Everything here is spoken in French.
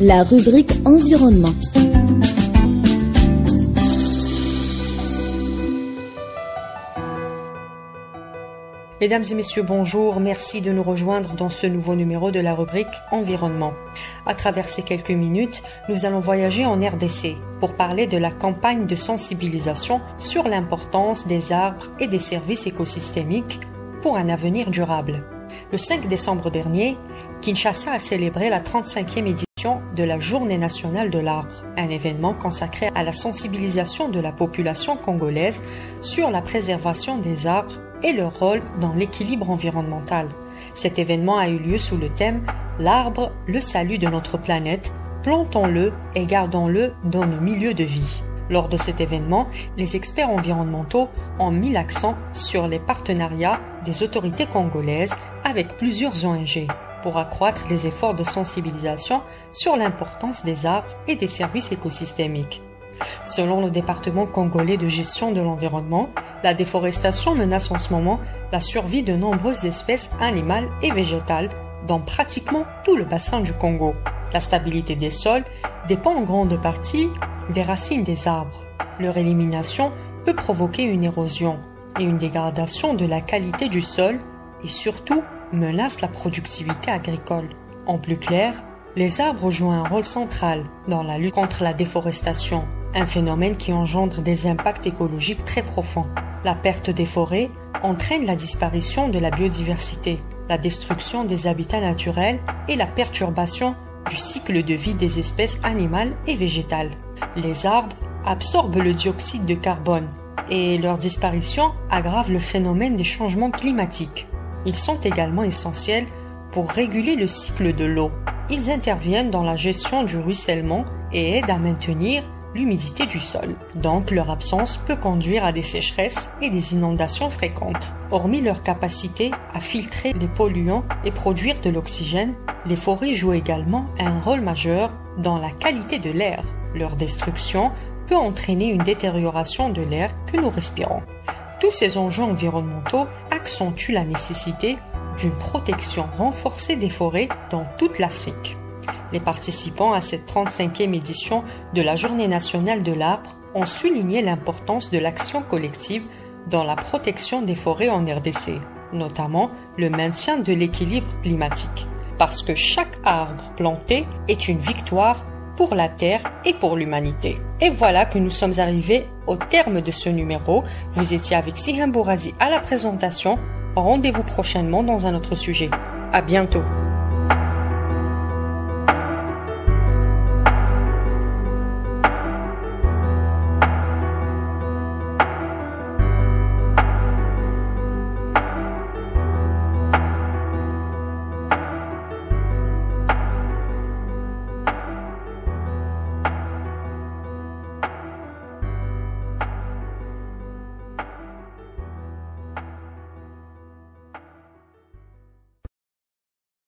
La rubrique environnement. Mesdames et messieurs, bonjour. Merci de nous rejoindre dans ce nouveau numéro de la rubrique environnement. À travers ces quelques minutes, nous allons voyager en RDC pour parler de la campagne de sensibilisation sur l'importance des arbres et des services écosystémiques pour un avenir durable. Le 5 décembre dernier, Kinshasa a célébré la 35e édition de la Journée nationale de l'arbre, un événement consacré à la sensibilisation de la population congolaise sur la préservation des arbres et leur rôle dans l'équilibre environnemental. Cet événement a eu lieu sous le thème « L'arbre, le salut de notre planète, plantons-le et gardons-le dans nos milieux de vie ». Lors de cet événement, les experts environnementaux ont mis l'accent sur les partenariats des autorités congolaises avec plusieurs ONG pour accroître les efforts de sensibilisation sur l'importance des arbres et des services écosystémiques. Selon le département congolais de gestion de l'environnement, la déforestation menace en ce moment la survie de nombreuses espèces animales et végétales dans pratiquement tout le bassin du Congo. La stabilité des sols dépend en grande partie des racines des arbres. Leur élimination peut provoquer une érosion et une dégradation de la qualité du sol et surtout menace la productivité agricole. En plus clair, les arbres jouent un rôle central dans la lutte contre la déforestation, un phénomène qui engendre des impacts écologiques très profonds. La perte des forêts entraîne la disparition de la biodiversité, la destruction des habitats naturels et la perturbation du cycle de vie des espèces animales et végétales. Les arbres absorbent le dioxyde de carbone et leur disparition aggrave le phénomène des changements climatiques. Ils sont également essentiels pour réguler le cycle de l'eau. Ils interviennent dans la gestion du ruissellement et aident à maintenir l'humidité du sol. Donc, leur absence peut conduire à des sécheresses et des inondations fréquentes. Hormis leur capacité à filtrer les polluants et produire de l'oxygène, les forêts jouent également un rôle majeur dans la qualité de l'air. Leur destruction peut entraîner une détérioration de l'air que nous respirons. Tous ces enjeux environnementaux accentuent la nécessité d'une protection renforcée des forêts dans toute l'Afrique. Les participants à cette 35e édition de la Journée nationale de l'arbre ont souligné l'importance de l'action collective dans la protection des forêts en RDC, notamment le maintien de l'équilibre climatique, parce que chaque arbre planté est une victoire pour la Terre et pour l'humanité. Et voilà que nous sommes arrivés au terme de ce numéro. Vous étiez avec Sihan Bouradi à la présentation. Rendez-vous prochainement dans un autre sujet. À bientôt.